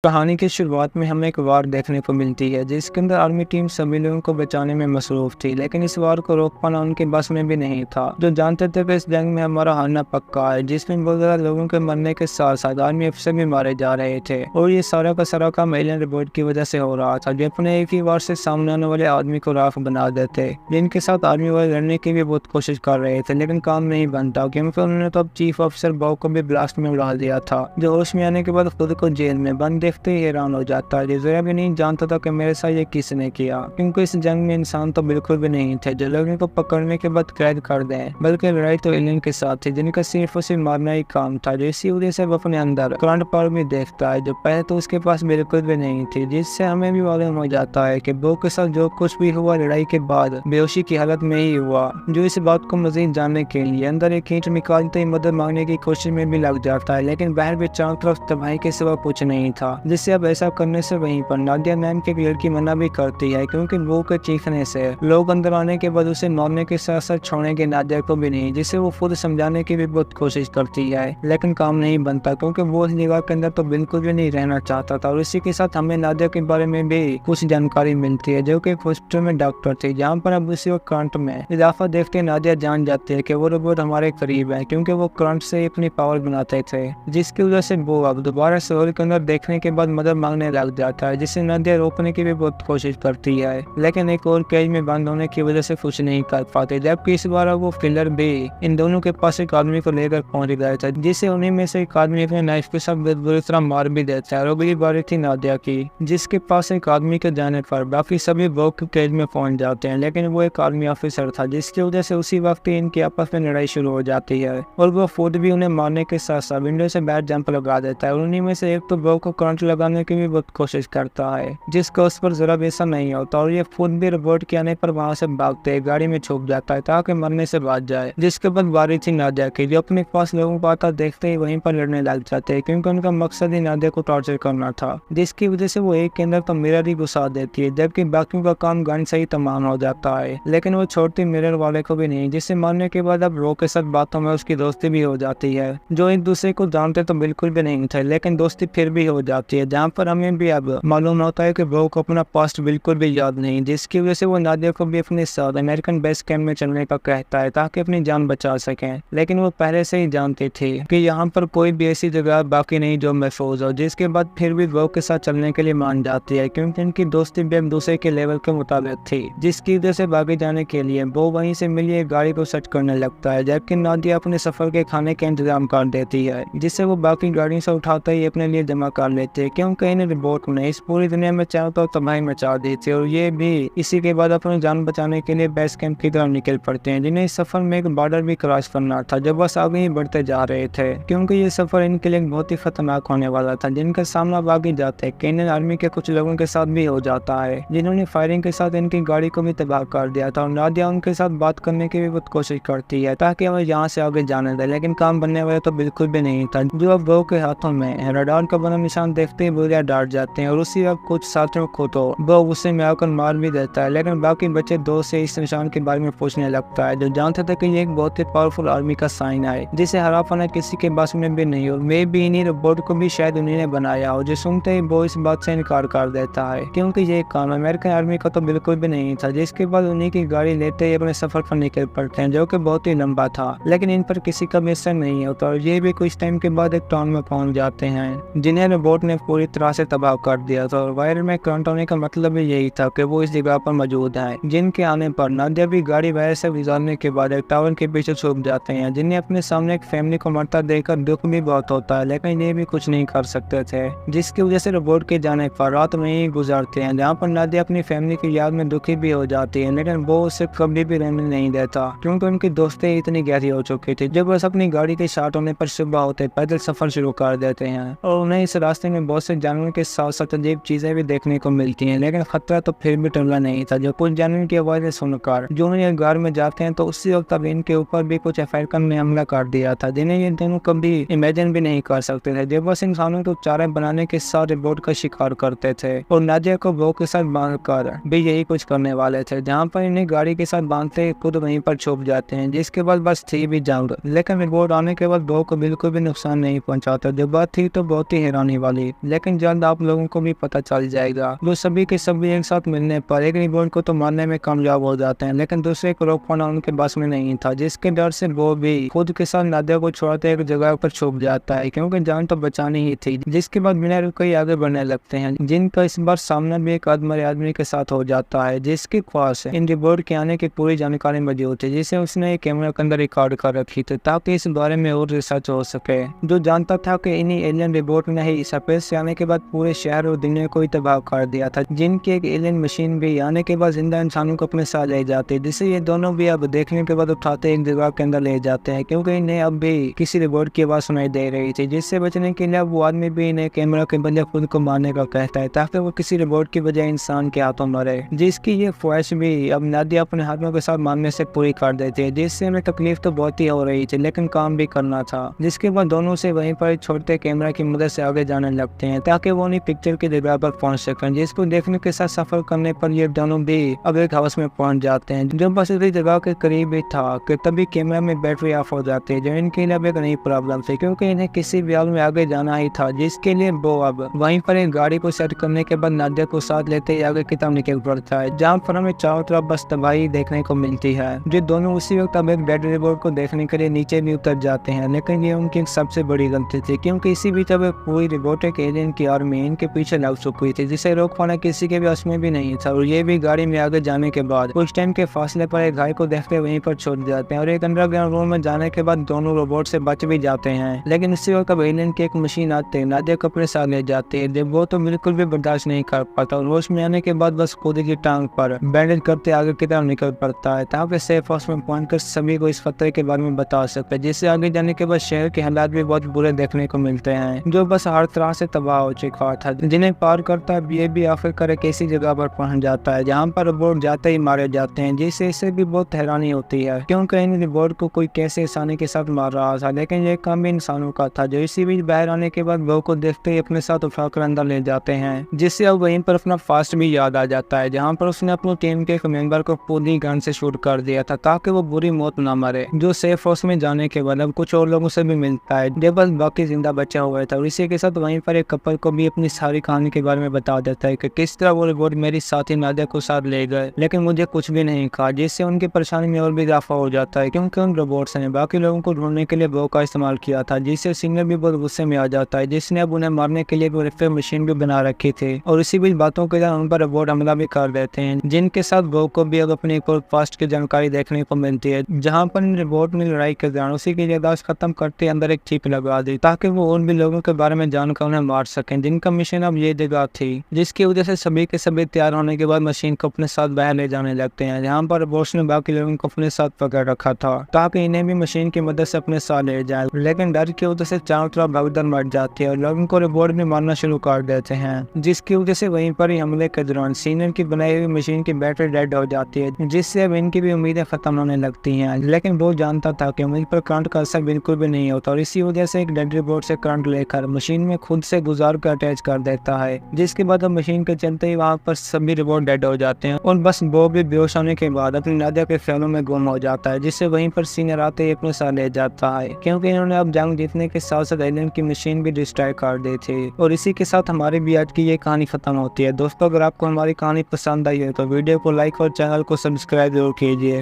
कहानी की शुरुआत में हमें एक वार देखने को मिलती है जिसके अंदर आर्मी टीम सभी लोगों को बचाने में मसरूफ थी, लेकिन इस वार को रोक पाना उनके बस में भी नहीं था। जो जानते थे कि इस जंग में हमारा हारना पक्का है, जिसमें बहुत ज्यादा लोगों के मरने के साथ साथ आर्मी अफसर भी मारे जा रहे थे और ये सारा का सारा काम एलियन रिपोर्ट की वजह से हो रहा था, जो अपने एक ही वार से सामने आने वाले आदमी को राख बना देते। जिनके साथ आर्मी वाले लड़ने की भी बहुत कोशिश कर रहे थे, लेकिन काम नहीं बनता क्योंकि उन्होंने तो अब चीफ ऑफिसर बॉब को भी ब्लास्ट में उड़ा दिया था, जो होश में आने के बाद खुद को जेल में बंद देखते ही हैरान हो जाता है। जरा भी नहीं जानता था कि मेरे साथ ये किसने किया, क्योंकि इस जंग में इंसान तो बिल्कुल भी नहीं थे जो लोगों को पकड़ने के बाद कैद कर दें, बल्कि लड़ाई तो एलियन के साथ थी जिनका सिर्फ उसे मारना ही काम था। इसी वजह से वो अपने अंदर करंट पावर भी देखता है जो पहले तो उसके पास बिल्कुल भी नहीं थी, जिससे हमें भी मालूम हो जाता है कि बो के साथ जो कुछ भी हुआ लड़ाई के बाद बेहोशी की हालत में ही हुआ। जो इस बात को मजीद जानने के लिए अंदर एक ईंट निकालते ही मदद मांगने की कोशिश में भी लग जाता है, लेकिन बाहर भी चारों तरफ तबाही के सिवा कुछ नहीं था, जिससे अब ऐसा करने से वहीं पर नादिया नाम की एक लड़की मना भी करती है, क्योंकि वो के चीखने से लोग अंदर आने के बाद उसे मारने के साथ साथ छोड़ेंगे नादिया को भी नहीं, जिसे वो खुद समझाने की भी बहुत कोशिश करती है, लेकिन काम नहीं बनता क्योंकि वो उस जगह के अंदर तो बिल्कुल भी नहीं रहना चाहता था। और इसी के साथ हमें नादिया के बारे में भी कुछ जानकारी मिलती है, जो कि एक हॉस्पिटल में डॉक्टर थी, जहाँ पर अब उसी वक्त करंट में इजाफा देखते नादिया जान जाती है कि वो रोबोट हमारे करीब है, क्योंकि वो करंट से अपनी पावर बनाते थे, जिसकी वजह से वो अब दोबारा शहर के अंदर देखने के बाद मदद मांगने लग जाता है, जिसे नादिया रोकने की भी बहुत कोशिश करती है, लेकिन एक और केज में बंद होने की वजह से कुछ नहीं कर पाते। जबकि इस बार वो किलर भी इन दोनों के पास एक आदमी को लेकर पहुंच गया था, जिसे उन्हीं में से एक आदमी अपने नाइफ के साथ बुरी तरह मार भी देता है। और अगली बारी थी नादिया की, जिसके पास एक आदमी के जाने पर बाकी सभी वो केज में पहुंच जाते हैं, लेकिन वो एक आर्मी ऑफिसर था, जिसकी वजह से उसी वक्त इनकी आपस में लड़ाई शुरू हो जाती है और वो खुद भी उन्हें मारने के साथ साथ विंडो से बैट जंप लगा देता है। और उन्हीं में से एक तो वो को करंट लगाने की भी बहुत कोशिश करता है, जिसका उस पर जरा भी ऐसा नहीं होता और ये खुद भी रोबोट के आने पर वहां से भागते है गाड़ी में छुप जाता है ताकि मरने से बच जाए। जिसके बाद बारी थी नादिया की, जो अपने पास लोगों को आता देखते ही वहीं पर लड़ने लग जाते हैं, क्योंकि उनका मकसद ही नादिया को टॉर्चर करना था, जिसकी वजह से वो एक के अंदर तो मिरर ही घुसा देती है, जबकि बाकियों का काम गन से ही तमाम हो जाता है, लेकिन वो छोड़ती मिरर वाले को भी नहीं, जिसे मारने के बाद अब रो के साथ बातों में उसकी दोस्ती भी हो जाती है। जो एक दूसरे को जानते तो बिल्कुल भी नहीं थे, लेकिन दोस्ती फिर भी हो जाती है, जहाँ पर हमें भी अब मालूम होता है कि वो को अपना पास्ट बिल्कुल भी याद नहीं, जिसकी वजह से वो नादिया को भी अपने साथ अमेरिकन बेस कैंप में चलने का कहता है ताकि अपनी जान बचा सकें, लेकिन वो पहले से ही जानती थी कि यहाँ पर कोई भी ऐसी जगह बाकी नहीं जो महफूज हो। जिसके बाद फिर भी वो के साथ चलने के लिए मान जाती है, क्योंकि उनकी दोस्ती भी एक दूसरे के लेवल के मुताबिक थी, जिसकी वजह से भागे जाने के लिए वो वहीं से मिली एक गाड़ी को सेट करने लगता है, जबकि नादिया अपने सफर के खाने का इंतजाम कर देती है, जिससे वो बाकी गाड़ी से उठाते ही अपने लिए जमा कर लेते हैं, क्योंकि इन रिपोर्ट ने इस पूरी दुनिया में चारों तो तबाही मचा दी थी। और ये भी इसी के बाद अपनी जान बचाने के लिए बेस कैंप की तरफ निकल पड़ते हैं, जिन्हें इस सफर में एक बॉर्डर भी क्रॉस करना था, जब बस आगे ही बढ़ते जा रहे थे, क्योंकि ये सफर इनके लिए बहुत ही खतरनाक होने वाला था, जिनका सामना आगे जाते केनियन आर्मी के कुछ लोगों के साथ भी हो जाता है, जिन्होंने फायरिंग के साथ इनकी गाड़ी को भी तबाह कर दिया था। और नादिया उनके साथ बात करने की भी बहुत कोशिश करती है ताकि हमें यहाँ से आगे जाने दे, लेकिन काम बनने वाला तो बिल्कुल भी नहीं था। जो अब वो के हाथों में रडार का बना निशान देखते ही बुरिया डर जाते हैं और उसी वक्त कुछ साथियों को तो वो गुस्से में आकर मार भी देता है, लेकिन बाकी बच्चे दोस्त से इस निशान के बारे में पूछने लगता है, जो जानते थे कि ये एक बहुत ही पावरफुल आर्मी का साइन है, जिसे हरा पाना किसी के बस में भी नहीं, और मे भी इन्हीं रोबोट को भी शायद उन्हीं ने बनाया हो। जो सुनते ही वो इस बात से इनकार कर देता है, क्योंकि ये काम अमेरिकन आर्मी का तो बिल्कुल भी नहीं था। जिसके बाद उन्हीं की गाड़ी लेते ही अपने सफर पर निकल पड़ते हैं, जो कि बहुत ही लंबा था, लेकिन इन पर किसी का भी असर नहीं होता और ये भी कुछ टाइम के बाद एक टाउन में पहुंच जाते हैं, जिन्हें रोबोट ने पूरी तरह से तबाह कर दिया था। और वायर में करंट होने का मतलब भी यही था कि वो इस जगह पर मौजूद है, जिनके आने पर नादिया भी गाड़ी वायर से गुजारने के बाद एक टावर के पीछे छुप जाते हैं, जिन्हें अपने सामने एक फैमिली को मरता देखकर दुख भी बहुत होता है, लेकिन ये भी कुछ नहीं कर सकते थे, जिसकी वजह से रोबोट के जाने पर रात में ही गुजारते हैं, जहाँ पर नादिया अपनी फैमिली की याद में दुखी भी हो जाती है, लेकिन वो उसे कभी भी रहने नहीं देता, क्योंकि उनकी दोस्ती इतनी गहरी हो चुकी थी। जब बस अपनी गाड़ी के स्टार्ट होने पर सुबह होते पैदल सफर शुरू कर देते हैं और उन्हें इस रास्ते में बहुत से जानवरों के साथ साथ अजीब चीजें भी देखने को मिलती हैं, लेकिन खतरा तो फिर भी टला नहीं था। जो कुछ जानवरों की आवाजें सुनकर जो उन्हें घर में जाते हैं, तो उसी वक्त अब इनके ऊपर भी कुछ अफ्रीकन ने हमला कर दिया था, जिन्हें ये दोनों कभी इमेजिन भी नहीं कर सकते थे। जब बस इंसानों को चारा बनाने के साथ रोबोट का शिकार करते थे और नादिया को वो के साथ बांध कर भी यही कुछ करने वाले थे, जहाँ पर इन्हें गाड़ी के साथ बांधते खुद वहीं पर छुप जाते हैं। जिसके बाद बस थी भी जंग, लेकिन रिपोर्ट आने के बाद वो को बिल्कुल भी नुकसान नहीं पहुंचाता। जो बात थी तो बहुत ही हैरानी वाली। थी, लेकिन जल्द आप लोगों को भी पता चल जाएगा। वो सभी के सभी एक साथ मिलने पर एक रिबोट को तो मारने में कामयाब हो जाते हैं, लेकिन दूसरे को रोक पाना उनके बस में नहीं था, जिसके डर से वो भी खुद के साथ नादिया को छोड़ते एक जगह पर छुप जाता है, क्योंकि जान तो बचानी ही थी। जिसके बाद बिना रुके आगे बढ़ने लगते हैं, जिनका इस बार सामना भी एक अधमरे आदमी के साथ हो जाता है, जिसके पास इन रिबोट के आने की पूरी जानकारी मौजूद है, जिसे उसने कैमरा के अंदर रिकॉर्ड कर रखी थी ताकि इस बारे में और रिसर्च हो सके। जो जानता था कि इन्हीं एलियन रिबोट ने ही स्पेस से आने के बाद पूरे शहर और दुनिया को ही तबाह कर दिया था, जिनकी एक एलियन मशीन भी आने के बाद जिंदा इंसानों को अपने साथ ले जाते, जिसे ये दोनों भी अब देखने के बाद उठाते एक जगह के अंदर ले जाते हैं, क्योंकि इन्हें अब भी किसी रिबोट की आवाज सुनाई दे रही थी, जिससे बचने के लिए वो आदमी भी इन्हें कैमरा के बदले खुद को मारने का कहता है ताकि वो किसी रिबोट की बजाय इंसान के हाथों मरे। जिसकी ये ख्वाहिश भी अब नादिया अपने हाथों के साथ मारने से पूरी कर देती है, जिससे हमें तकलीफ तो बहुत ही हो रही थी, लेकिन काम भी करना था। जिसके बाद दोनों से वहीं पर छोटे कैमरा की मदद से आगे जाने लगते हैं ताकि वो उन्हीं पिक्चर की जगह पर पहुंच सकें, जिसको देखने के साथ सफर करने पर ये दोनों भी अब एक हाउस में पहुंच जाते हैं, जो बस इसी जगह के करीब ही था कि तभी कैमरा में बैटरी ऑफ हो जाती है, जो इनके लिए अब एक नई प्रॉब्लम थी, क्योंकि इन्हें किसी भी हाल में आगे जाना ही था। जिसके लिए वो अब वहीं पर एक गाड़ी को सेट करने के बाद नादिया को साथ लेते ही आगे की तरफ निकल पड़ता है, जहाँ पर हमें चारों तरफ बस तबाही देखने को मिलती है। जो दोनों उसी वक्त अब एक डेड रिबोट को देखने के लिए नीचे भी उतर जाते हैं, लेकिन ये उनकी सबसे बड़ी गलती थी, क्योंकि इसी बीच अब पूरी रोबोटिक एलियन की आर्मी इनके पीछे लग चुकी थी, जिसे रोक पाना किसी के भी बस में भी नहीं था। और ये भी गाड़ी में आगे जाने के बाद कुछ टाइम के फासले पर एक गाय को देखते वहीं पर छोड़ जाते हैं, और एक अंडरग्राउंड रूम में जाने के बाद दोनों रोबोट से बच भी जाते हैं। लेकिन इसी वक्त अब एलियन की एक मशीन आते हैं, नादिया को अपने साथ ले जाते हैं, जब वो तो बिल्कुल भी बर्दाश्त नहीं कर पाता और होश में आने के बाद बस खुद की टांग पर बैंडेज करते आगे की तरफ निकल पड़ता है ताकि सेफ हाउस में पहुंचकर सभी को इस खतरे के बारे में बता सके। जिससे आगे जाने के बाद शहर के हालात भी बहुत बुरे देखने को मिलते हैं, जो बस हर तरह से तबाह हो चुका था, जिन्हें पार करता है ये भी आखिरकार एक ऐसी जगह पर पहुंच जाता है जहाँ पर रोबोट जाते ही मारे जाते हैं, जिससे इसे भी बहुत हैरानी होती है, क्योंकि इन रोबोट को कोई कैसे आसानी के साथ मार रहा था, लेकिन ये काम भी इंसानों का था, जो इसी बीच बाहर आने के बाद वो को देखते ही अपने साथ उठाकर अंदर ले जाते हैं, जिससे अब वहीं पर अपना फास्ट भी याद आ जाता है, जहाँ पर उसने अपनी टीम के एक मेंबर को पूरी गन से शूट कर दिया था ताकि वो बुरी मौत न मरे। जो सेफ हाउस में जाने के बाद अब कुछ और लोगों से भी मिलता है, जो बस बाकी जिंदा बचा हुआ था, और इसी के साथ वहीं पर एक कपल को भी अपनी सारी कहानी के बारे में बता देता है कि किस तरह वो रोबोट मेरी साथी नादिया को साथ ले गए, लेकिन मुझे कुछ भी नहीं कहा, जिससे उनकी परेशानी में और भी इजाफा हो जाता है, क्योंकि उन रोबोट्स ने बाकी लोगों को ढूंढने के लिए वो का इस्तेमाल किया था, जिससे सिंगर भी बहुत गुस्से में आ जाता है, जिसने अब उन्हें मारने के लिए रिफर मशीन भी बना रखी थी, और इसी बीच बातों के दौरान उन पर रोबोट हमला भी कर देते हैं, जिनके साथ वो को भी अब अपनी एक और फास्ट की जानकारी देखने को मिलती है, जहाँ पर रोबोट ने लड़ाई के दौरान उसी की याददाश्त खत्म करते अंदर एक चिप लगा दी ताकि वो और भी लोगों के बारे में जानकर उन्हें मार सकें, जिनका मिशन अब ये जगह थी, जिसकी वजह से सभी के सभी तैयार होने के बाद मशीन को अपने साथ बाहर ले जाने लगते हैं, जहाँ पर रोबोट्स ने बाकी लोगों को अपने साथ पकड़ रखा था ताकि इन्हें भी मशीन की मदद से अपने साथ ले जाए, लेकिन डर की वजह से चारों तरफ भगदड़ मच जाती है और लोगों को रोबोट भी मारना शुरू कर देते हैं, जिसकी वजह से वहीं पर ही हमले के दौरान सीनियर की बनाई हुई मशीन की बैटरी डेड हो जाती है, जिससे अब इनकी भी उम्मीदें खत्म होने लगती हैं। लेकिन वो जानता था कि उम्मीद पर करंट का असर बिल्कुल भी नहीं होता, और इसी वजह से एक डेड रिबोट से करंट लेकर मशीन में खुद से गुजार कर अटैच कर देता है, जिसके बाद अब मशीन के चलते ही वहाँ पर सभी रिबोट डेड हो जाते हैं, और बस वो भी बेहोश होने के बाद अपनी नादिया के ख्यालों में गुम हो जाता है, जिससे वहीं पर सीनियर आते ही अपने साथ ले जाता है, क्योंकि इन्होंने अब जंग जीतने के साथ साथ एलियन की मशीन भी डिस्ट्रॉय कर दी थी। और इसी के साथ हमारी भी आज की ये कहानी खत्म होती है। दोस्तों, अगर आपको हमारी कहानी पसंद आई है तो वीडियो को लाइक और चैनल को सब्सक्राइब जरूर कीजिए।